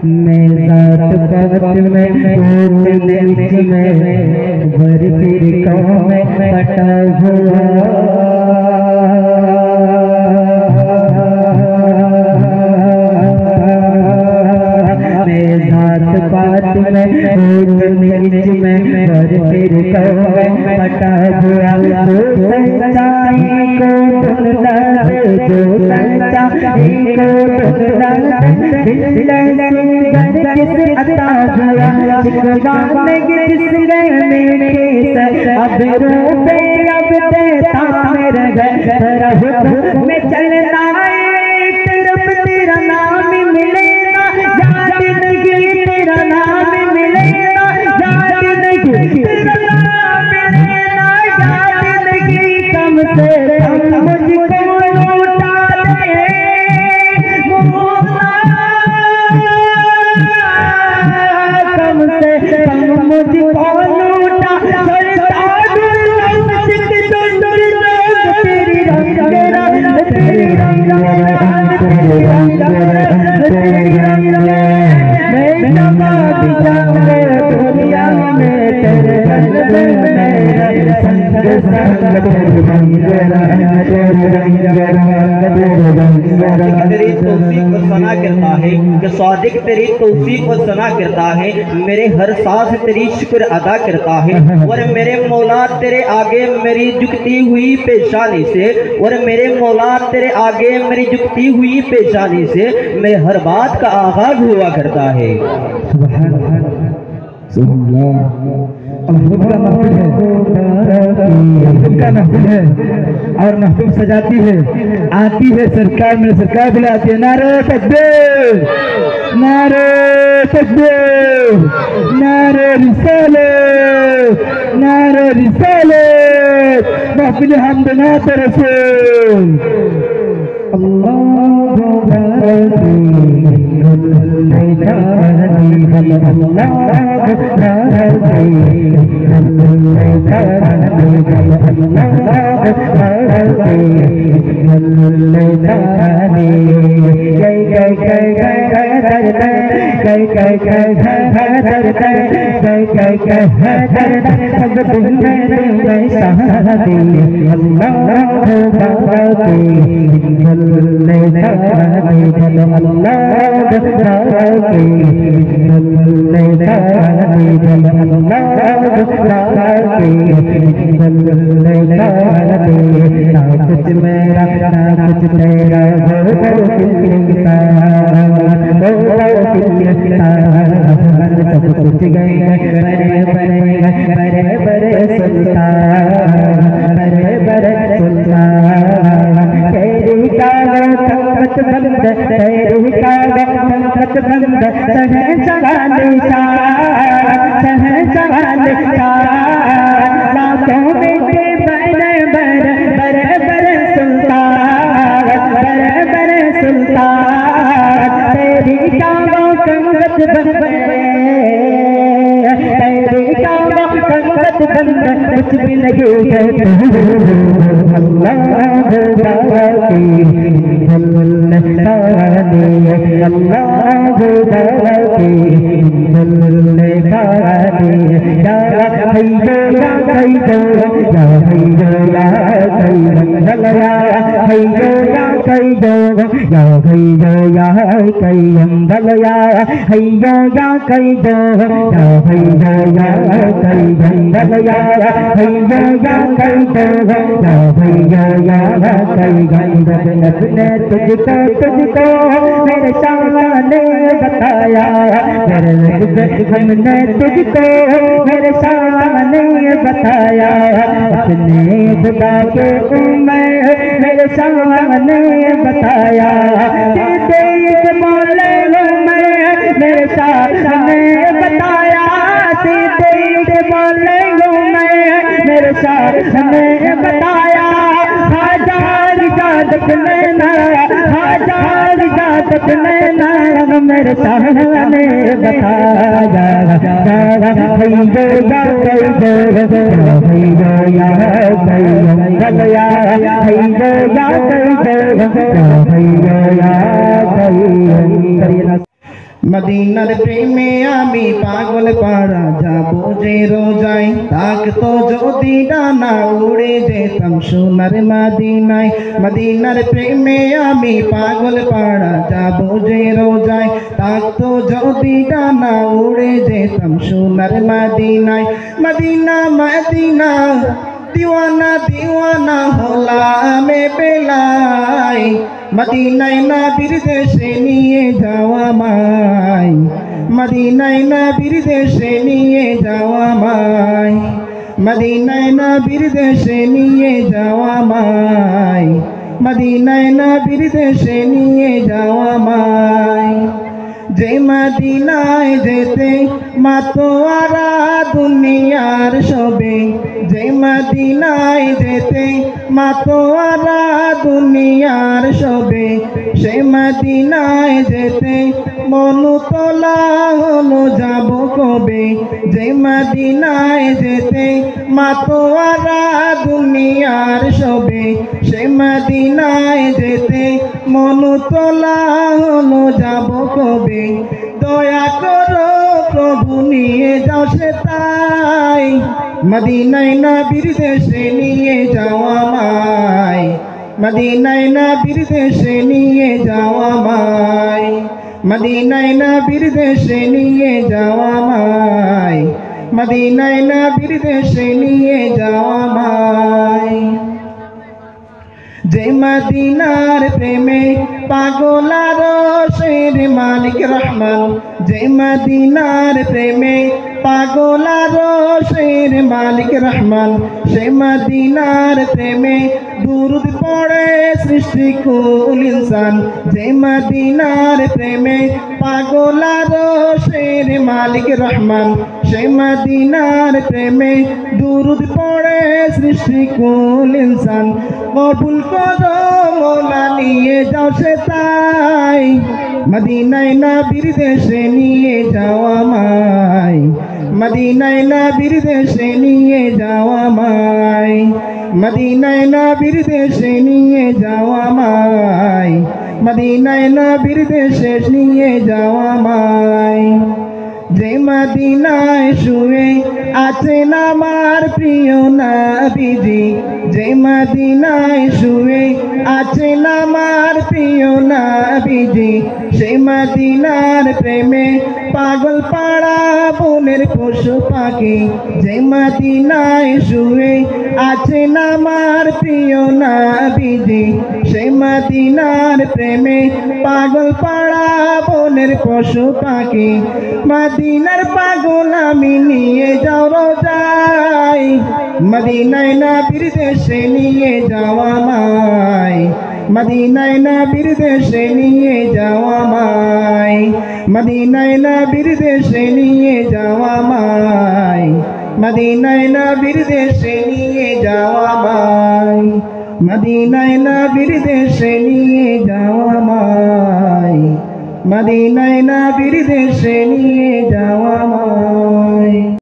मैं जात पात में ऊंच नीच में भर फिरकों में बटा हुआ मैं जात पात में ऊंच नीच में भर फिरकों में बटा हुआ जो सच्चाई को ढूंढता है जो सच्चाई को ढूंढता है किस अता हुआ जिसने जिस गए मेरे अब रूपे अब देता मेरे घर में चलना तरफ तेरा नाम मिलेगा याद नहीं तेरा नाम मिलेगा याद नहीं तेरा नाम मिलेगा याद नहीं कम से कम मुझको लौटा दे कम से कम मुझको लौटा तेरी रंग तेरी रंग तेरी तौफीक को सना करता है कि सादिक तेरी तौफीक को सना करता है मेरे हर सांस तेरी शुक्र अदा करता है और मेरे मौला तेरे आगे मेरी झुकती हुई पेशानी से और मेरे मौला तेरे आगे मेरी झुकती हुई पेशानी से मेरे हर बात का आगाज हुआ करता है। महफिल है और महफिल सजाती है आती है सरकार मेरे सरकार बुलाती है नारे तकबीर नारे तकबीर नारे रिसालत नारे रिसालत महफिल हमद नात रसूल अल्लाहु कुछ भी नहीं तुझको मेरे सामने बताया हमने तुझको मेरे सामने बताया अपने खुदा के मेरे सामने बताया तेरे बोले मेरे सामने बताया तेरे बोले मेरे सामने बताया हजार इजाजत लेना हजार इजाजत लेना मेरे सामने बताया মদিনার প্রেমে আমি পাগল পাড়া যাবো যে রোজায়, থাকতো যদি ডানা উড়ে যেতাম সোনার মদিনায়। মদিনার প্রেমে আমি পাগল পাড়া যাবো যে রোজায়, থাকতো যদি ডানা উড়ে যেতাম সোনার মদিনায়। মদিনা মদিনা दीवाना दीवाना होला में बेलाई, मदीनाय नबीर देशे निये जावा माय, मदीनाय नबीर देशे निये जावा माय, मदीनाय नबीर देशे निये जावा माय, मदीनाय नबीर देशे निये जावा माय। जे मदीनाय जेते मातोआरा दुनियार शोभे, जे मदीनाय जेते मातोआरा दुनियार शोभे, से मदीनाय जेते मनु तोला हलो जाबो कबे, जे मदीनाय जेते मातोआरा दुनियार शोभे, से मदीनाय जेते मनु तोला हलो जाबो कबे। दया करो प्रभु निये जाओ से ताई, मदीनाय नबीर देशे निये जावा माय, मदीनाय नबीर देशे निये जावा माय, मदीनाय नबीर देशे निये जावा माय, मदीनाय नबीर देशे निये जावा माय। जे मदीनार प्रेमे पागलारो शेर मालिक रहमान, जे मदीनार प्रेमे पागलारो शेर मालिक रहमान, से मदीनार प्रेमे दुरूद पड़े सृष्टि कुल इंसान, जे मदीनार प्रेमे पागलारो शेर मालिक रहमान, से मदीनार प्रेमे दुरूद पड़े सृष्टि कुल इंसान। कबूल करो मौला निये जाओ से ताई, मदीनाय नबीर देशे निये जावा माय, मदीनाय नबीर देशे निये जावा माय, मदीनाय नबीर देशे निये जावा माय, मदीनाय नबीर देशे निये जावा माय। जे मदीनाय शुए आছেন আমার প্রিয় নবীজি, যে মদিনায় শুয়ে আছেন আমার প্রিয় নবীজি, সে মদিনার প্রেমে পাগল পাড়া বনের পশু পাখি, যে মদিনায় শুয়ে আছেন আমার প্রিয় নবীজি, সে মদিনার প্রেমে পাগল পাড়া বনের পশু পাখি। মদিনার পাগল আমি নিয়ে যাও রোজায়, মদিনায় নবীর দেশে নিয়ে যাওয়া মায়, মদিনায় নবীর দেশে নিয়ে যাওয়া মায়, মদিনায় নবীর দেশে নিয়ে যাওয়া মায়, মদিনায় নবীর দেশে নিয়ে যাওয়া মায়, মদিনায় নবীর দেশে নিয়ে যাওয়া মায়, মদিনায় নবীর দেশে নিয়ে যাওয়া মায়।